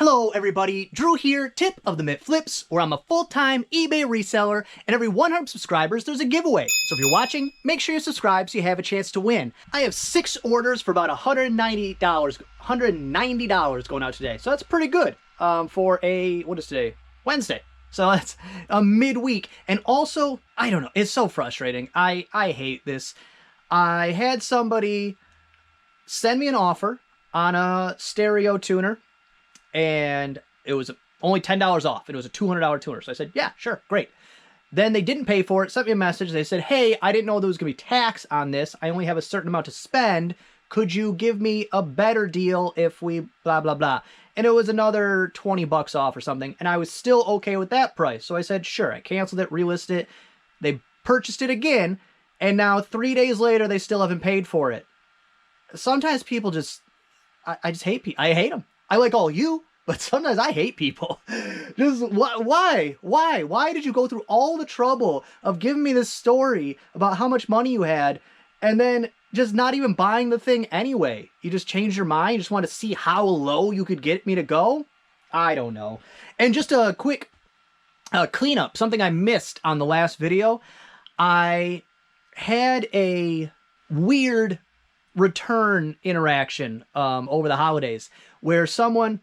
Hello everybody, Drew here, tip of the Mitt Flips, where I'm a full-time eBay reseller, and every 100 subscribers there's a giveaway. So if you're watching, make sure you subscribe so you have a chance to win. I have 6 orders for about $190 going out today, so that's pretty good for a, what is today? Wednesday. So that's a midweek, and also, I don't know, it's so frustrating. I hate this. I had somebody send me an offer on a stereo tuner, and it was only $10 off, and it was a $200 tuner. So I said, yeah, sure, great. Then they didn't pay for it, sent me a message. They said, hey, I didn't know there was going to be tax on this. I only have a certain amount to spend. Could you give me a better deal if we blah, blah, blah? And it was another 20 bucks off or something, and I was still okay with that price. So I said, sure. I canceled it, relisted it. They purchased it again, and now 3 days later, they still haven't paid for it. Sometimes people just, I just hate people. I hate them. I like all you, but sometimes I hate people. Just why? Why did you go through all the trouble of giving me this story about how much money you had and then just not even buying the thing anyway? You just changed your mind? You just want to see how low you could get me to go? I don't know. And just a quick cleanup, something I missed on the last video. I had a weird return interaction over the holidays where someone,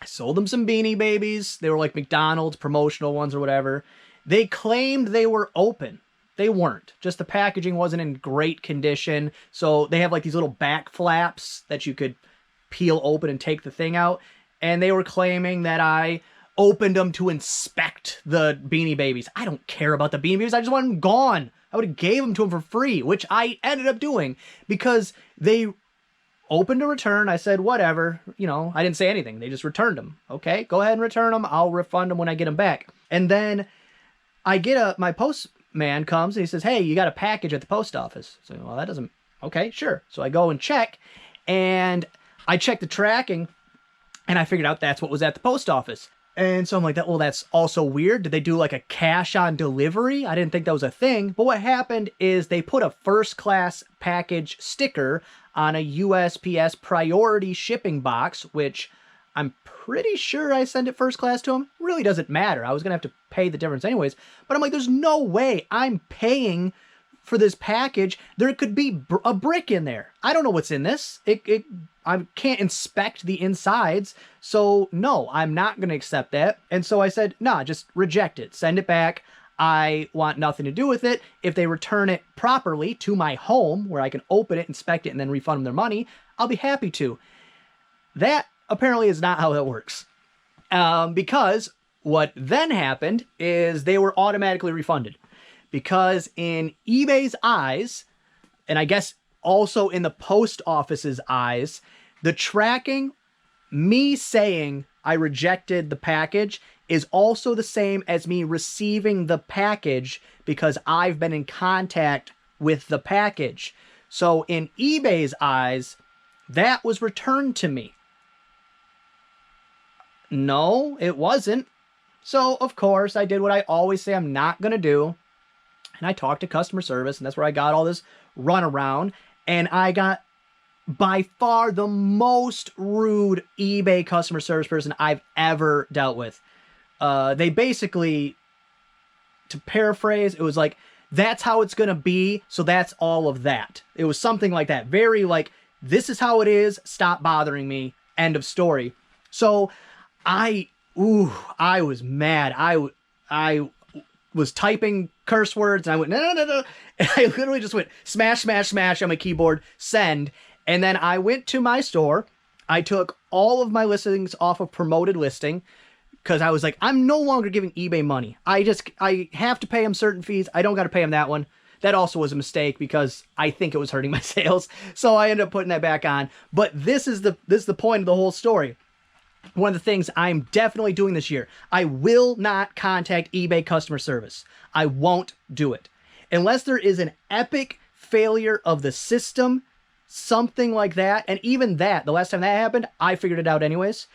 I sold them some Beanie Babies. They were like McDonald's promotional ones or whatever. They claimed they were open. They weren't. Just the packaging wasn't in great condition. So they have like these little back flaps that you could peel open and take the thing out. And they were claiming that I opened them to inspect the Beanie Babies. I don't care about the Beanie Babies. I just want them gone. I would have gave them to them for free, which I ended up doing because they opened a return. I said, whatever, you know, I didn't say anything. They just returned them. Okay, go ahead and return them. I'll refund them when I get them back. And then I get my postman comes and he says, hey, you got a package at the post office. So, well, that doesn't, okay, sure. So I go and check, and I check the tracking, and I figured out that's what was at the post office. And so I'm like, well, that's also weird. Did they do like a cash on delivery? I didn't think that was a thing. But what happened is they put a first class package sticker on a USPS priority shipping box, which I'm pretty sure I sent it first class to them. Really doesn't matter. I was going to have to pay the difference anyways. But I'm like, there's no way I'm paying for this package. There could be a brick in there. I don't know what's in this. I can't inspect the insides. So no, I'm not going to accept that. And so I said, nah, just reject it. Send it back. I want nothing to do with it. If they return it properly to my home where I can open it, inspect it, and then refund them their money, I'll be happy to. That apparently is not how that works. Because what then happened is they were automatically refunded. Because in eBay's eyes, and I guess also in the post office's eyes, the tracking, me saying I rejected the package, is also the same as me receiving the package because I've been in contact with the package. So in eBay's eyes, that was returned to me. No, it wasn't. So, of course, I did what I always say I'm not going to do. And I talked to customer service, and that's where I got all this runaround. And I got by far the most rude eBay customer service person I've ever dealt with. They basically, to paraphrase, it was like, that's how it's going to be, so that's all of that. It was something like that. Very like, this is how it is, stop bothering me, end of story. So I was mad. I was typing curse words, and I went, no. And I literally just went smash, smash, smash on my keyboard, send. And then I went to my store. I took all of my listings off of promoted listing because I was like, I'm no longer giving eBay money. I have to pay them certain fees. I don't got to pay them that one. That also was a mistake because I think it was hurting my sales. So I ended up putting that back on. But this is the point of the whole story. One of the things I'm definitely doing this year, I will not contact eBay customer service. I won't do it. Unless there is an epic failure of the system, something like that. And even that, the last time that happened, I figured it out anyways.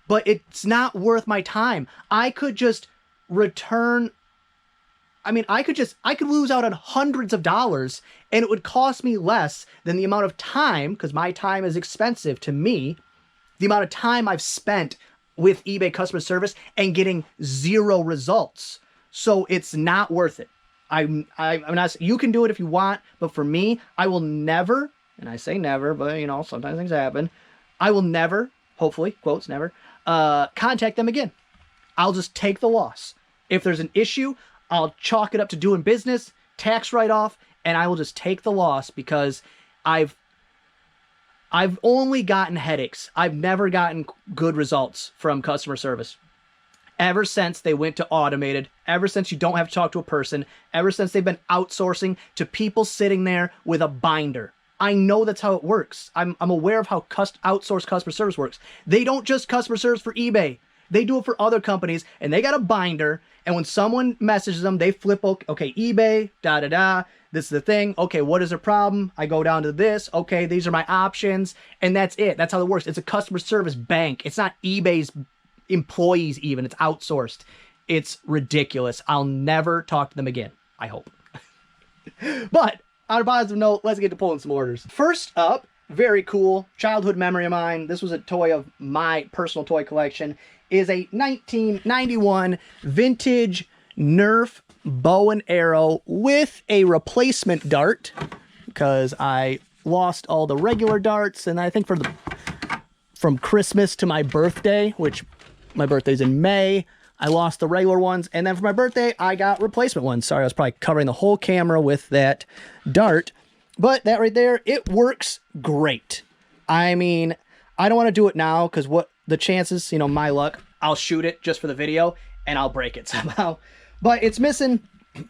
But it's not worth my time. I could just return. I mean, I could lose out on hundreds of dollars, and it would cost me less than the amount of time, because my time is expensive to me, the amount of time I've spent with eBay customer service and getting 0 results. So it's not worth it. I'm not, you can do it if you want, but for me, I will never, and I say never, but you know, sometimes things happen. I will never, hopefully, quotes, never, contact them again. I'll just take the loss. If there's an issue, I'll chalk it up to doing business, tax write-off, and I will just take the loss because I've only gotten headaches. I've never gotten good results from customer service. Ever since they went to automated, ever since you don't have to talk to a person, ever since they've been outsourcing to people sitting there with a binder. I know that's how it works. I'm aware of how outsourced customer service works. They don't just customer service for eBay. They do it for other companies, and they got a binder, and when someone messages them, they flip, okay, eBay, da-da-da, this is the thing. Okay, what is the problem? I go down to this. Okay, these are my options, and that's it. That's how it works. It's a customer service bank. It's not eBay's employees even. It's outsourced. It's ridiculous. I'll never talk to them again, I hope. But on a positive note, let's get to pulling some orders. First up, very cool, childhood memory of mine. This was a toy of my personal toy collection. Is a 1991 vintage Nerf bow and arrow with a replacement dart because I lost all the regular darts, and I think from Christmas to my birthday, which my birthday's in May, I lost the regular ones, and then for my birthday I got replacement ones. Sorry, I was probably covering the whole camera with that dart, but that right there, it works great. I mean, I don't want to do it now because what the chances, you know, my luck, I'll shoot it just for the video and I'll break it somehow. But it's missing,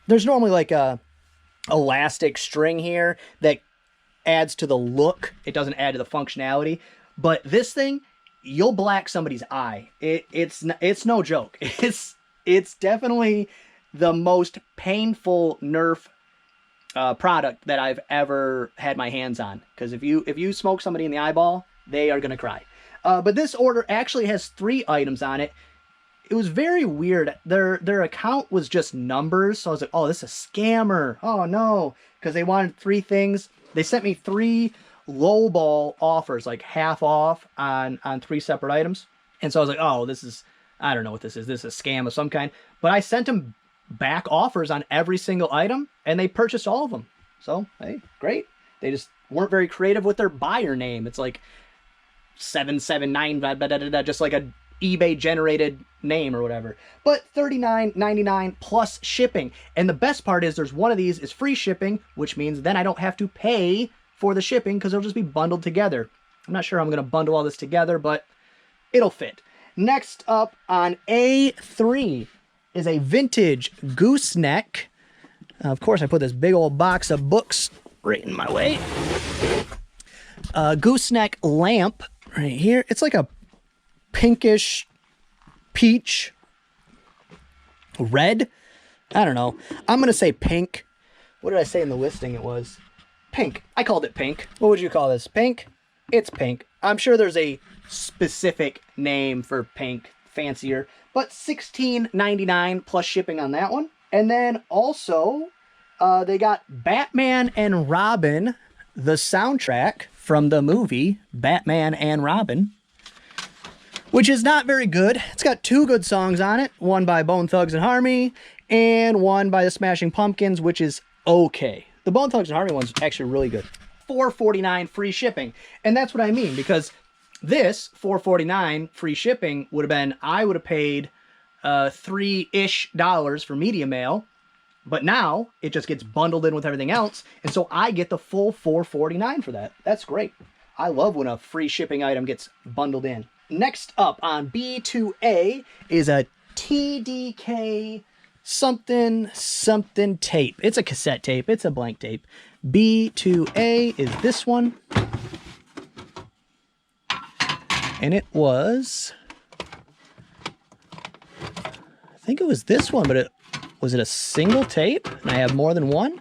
there's normally like a elastic string here that adds to the look. It doesn't add to the functionality. But this thing, you'll black somebody's eye. It's no joke. It's definitely the most painful Nerf product that I've ever had my hands on. Because if you smoke somebody in the eyeball, they are gonna cry. But this order actually has 3 items on it. It was very weird. Their account was just numbers. So I was like, oh, this is a scammer. Oh no. Because they wanted 3 things. They sent me 3 lowball offers, like half off on 3 separate items. And so I was like, oh, this is, I don't know what this is. This is a scam of some kind. But I sent them back offers on every single item and they purchased all of them. So, hey, great. They just weren't very creative with their buyer name. It's like 779, blah, blah, blah, blah, blah, just like a eBay generated name or whatever. But $39.99 plus shipping. And the best part is there's one of these is free shipping, which means then I don't have to pay for the shipping because it'll just be bundled together. I'm not sure how I'm going to bundle all this together, but it'll fit. Next up on A3 is a vintage gooseneck. Of course, I put this big old box of books right in my way. Gooseneck lamp right here. It's like a pinkish peach red. I don't know. I'm going to say pink. What did I say in the listing it was? Pink. I called it pink. What would you call this? Pink? It's pink. I'm sure there's a specific name for pink, fancier, but $16.99 plus shipping on that one. And then also, they got Batman and Robin, the soundtrack from the movie Batman and Robin, which is not very good. It's got 2 good songs on it, one by Bone Thugs and Harmony, and one by the Smashing Pumpkins, which is okay. The Bone Thugs and Harmony one's actually really good. $4.49 free shipping. And that's what I mean, because this $4.49 free shipping would have been, I would have paid $3-ish for media mail, but now it just gets bundled in with everything else, and so I get the full $4.49 for that. That's great. I love when a free shipping item gets bundled in. Next up on B2A is a TDK something tape. It's a cassette tape. It's a blank tape. B2A is this one. And it was, I think it was this one, but was it a single tape? And I have more than one?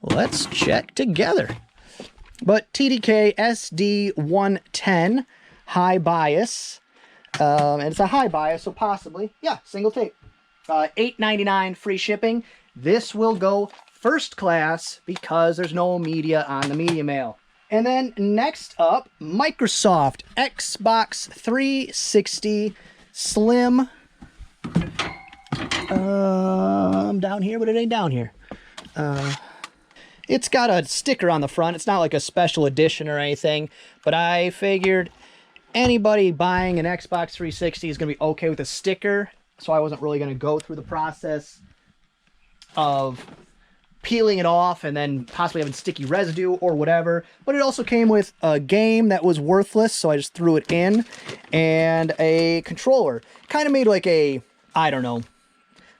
Let's check together. But TDK SD110 high bias. And it's a high bias, so possibly, yeah, single tape. $8.99 free shipping. This will go first class because there's no media on the media mail. And then next up, Microsoft Xbox 360 Slim. I'm down here, but it ain't down here. It's got a sticker on the front. It's not like a special edition or anything, but I figured anybody buying an Xbox 360 is going to be okay with a sticker, so I wasn't really going to go through the process of peeling it off and then possibly having sticky residue or whatever. But it also came with a game that was worthless, so I just threw it in, and a controller. Kind of made like a, I don't know,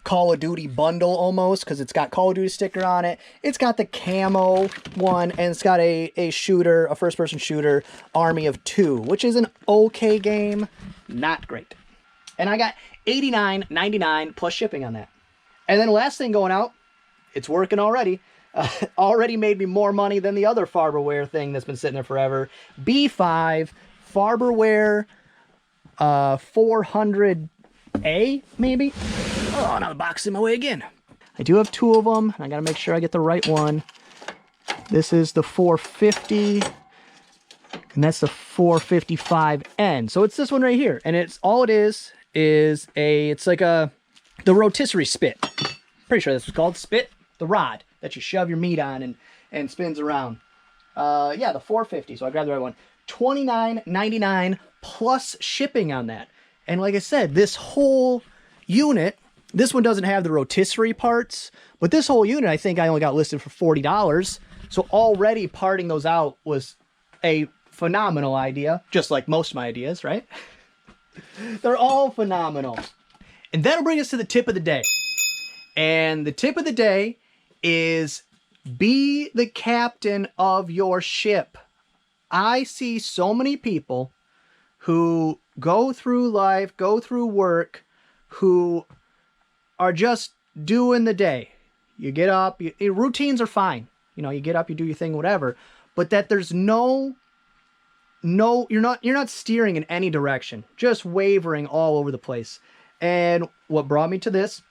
Call of Duty bundle almost, because it's got Call of Duty sticker on it. It's got the camo one, and it's got a shooter, a first-person shooter, Army of Two, which is an okay game, not great. And I got $89.99 plus shipping on that. And then last thing going out, it's working already. Already made me more money than the other Farberware thing that's been sitting there forever. B5 Farberware 400A, maybe? Oh, now the box is in my way again. I do have two of them. I gotta make sure I get the right one. This is the 450, and that's the 455N. So it's this one right here, and it's all it is it's like the rotisserie spit. Pretty sure that's what's called, spit, the rod that you shove your meat on and spins around. Yeah, the 450. So I grabbed the right one. $29.99 plus shipping on that. And like I said, this whole unit. This one doesn't have the rotisserie parts, but this whole unit, I think I only got listed for $40. So already parting those out was a phenomenal idea, just like most of my ideas, right? They're all phenomenal. And that'll bring us to the tip of the day. And the tip of the day is be the captain of your ship. I see so many people who go through life, go through work, who are just doing the day. You get up, routines are fine. You know, you get up, you do your thing, whatever. But that there's no, you're not steering in any direction, just wavering all over the place. And what brought me to this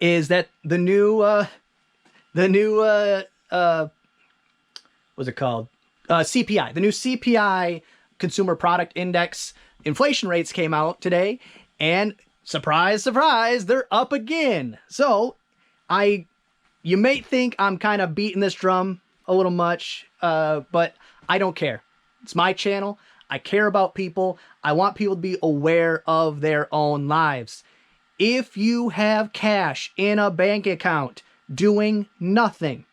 is that the new what's it called? CPI. The new CPI Consumer Product Index inflation rates came out today, and surprise, surprise, they're up again. So, you may think I'm kind of beating this drum a little much, but I don't care. It's my channel. I care about people. I want people to be aware of their own lives. If you have cash in a bank account doing nothing,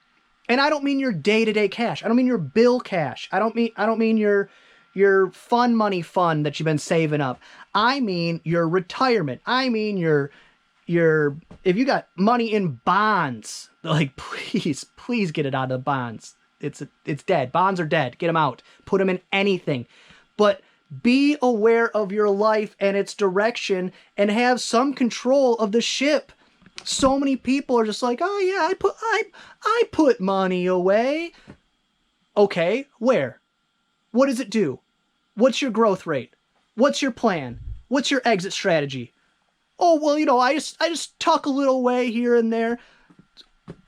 and I don't mean your day-to-day cash. I don't mean your bill cash. I don't mean your fun money fund that you've been saving up. I mean your retirement. I mean your if you got money in bonds, like please get it out of the bonds. It's dead. Bonds are dead. Get them out. Put them in anything. But be aware of your life and its direction and have some control of the ship. So many people are just like, "Oh yeah, I put money away." Okay, where? What does it do? What's your growth rate? What's your plan? What's your exit strategy? Oh, well, you know, I just tuck a little away here and there.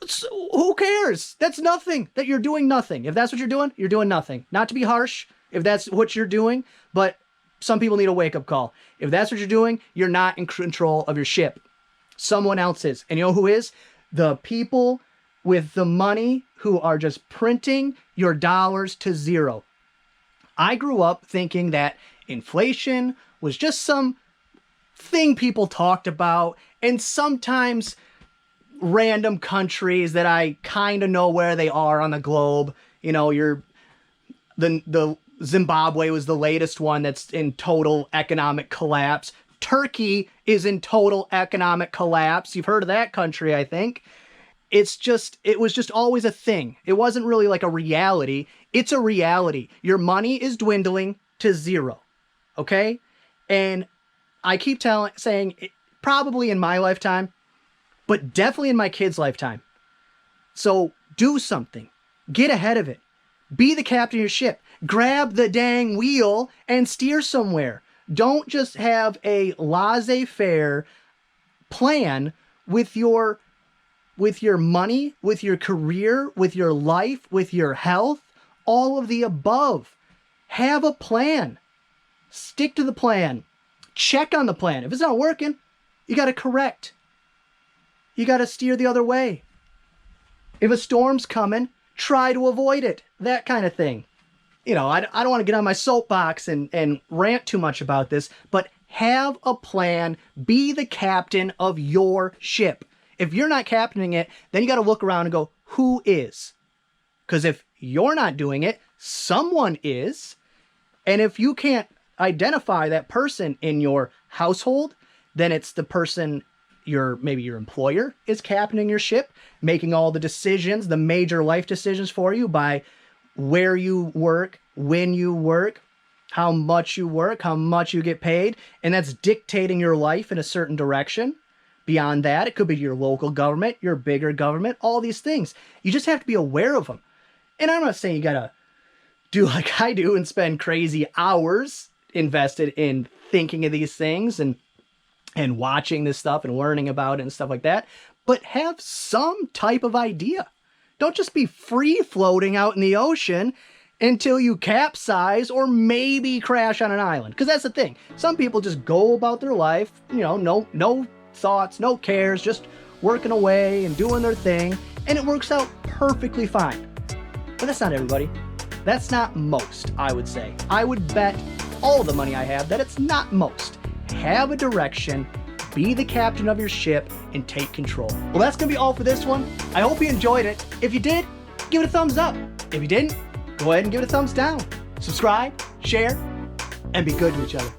So, who cares? That's nothing. That you're doing nothing. If that's what you're doing nothing. Not to be harsh, if that's what you're doing, but some people need a wake-up call. If that's what you're doing, you're not in control of your ship. Someone else is. And you know who is? The people with the money who are just printing your dollars to zero. I grew up thinking that inflation was just some thing people talked about, and sometimes random countries that I kind of know where they are on the globe. You know, the Zimbabwe was the latest one that's in total economic collapse. Turkey is in total economic collapse. You've heard of that country, I think. It was just always a thing. It wasn't really like a reality. It's a reality. Your money is dwindling to zero. Okay? And I keep saying probably in my lifetime, but definitely in my kids' lifetime. So do something. Get ahead of it. Be the captain of your ship. Grab the dang wheel and steer somewhere. Don't just have a laissez-faire plan with your money, with your career, with your life, with your health, all of the above. Have a plan. Stick to the plan. Check on the plan. If it's not working, you got to correct. You got to steer the other way. If a storm's coming, try to avoid it. That kind of thing. You know, I don't want to get on my soapbox and rant too much about this, but have a plan. Be the captain of your ship. If you're not captaining it, then you got to look around and go, who is? Because if you're not doing it, someone is. And if you can't identify that person in your household, then it's the person maybe your employer is captaining your ship, making all the decisions, the major life decisions for you by where you work, when you work, how much you work, how much you get paid, and that's dictating your life in a certain direction. Beyond that, it could be your local government, your bigger government, all these things. You just have to be aware of them. And I'm not saying you gotta do like I do and spend crazy hours invested in thinking of these things and watching this stuff and learning about it and stuff like that, but have some type of idea. Don't just be free floating out in the ocean until you capsize or maybe crash on an island. Because that's the thing. Some people just go about their life, you know, no thoughts, no cares, just working away and doing their thing, and it works out perfectly fine. But that's not everybody. That's not most, I would say. I would bet all the money I have that it's not most. Have a direction, be the captain of your ship, and take control. Well, that's gonna be all for this one. I hope you enjoyed it. If you did, give it a thumbs up. If you didn't, go ahead and give it a thumbs down. Subscribe, share, and be good to each other.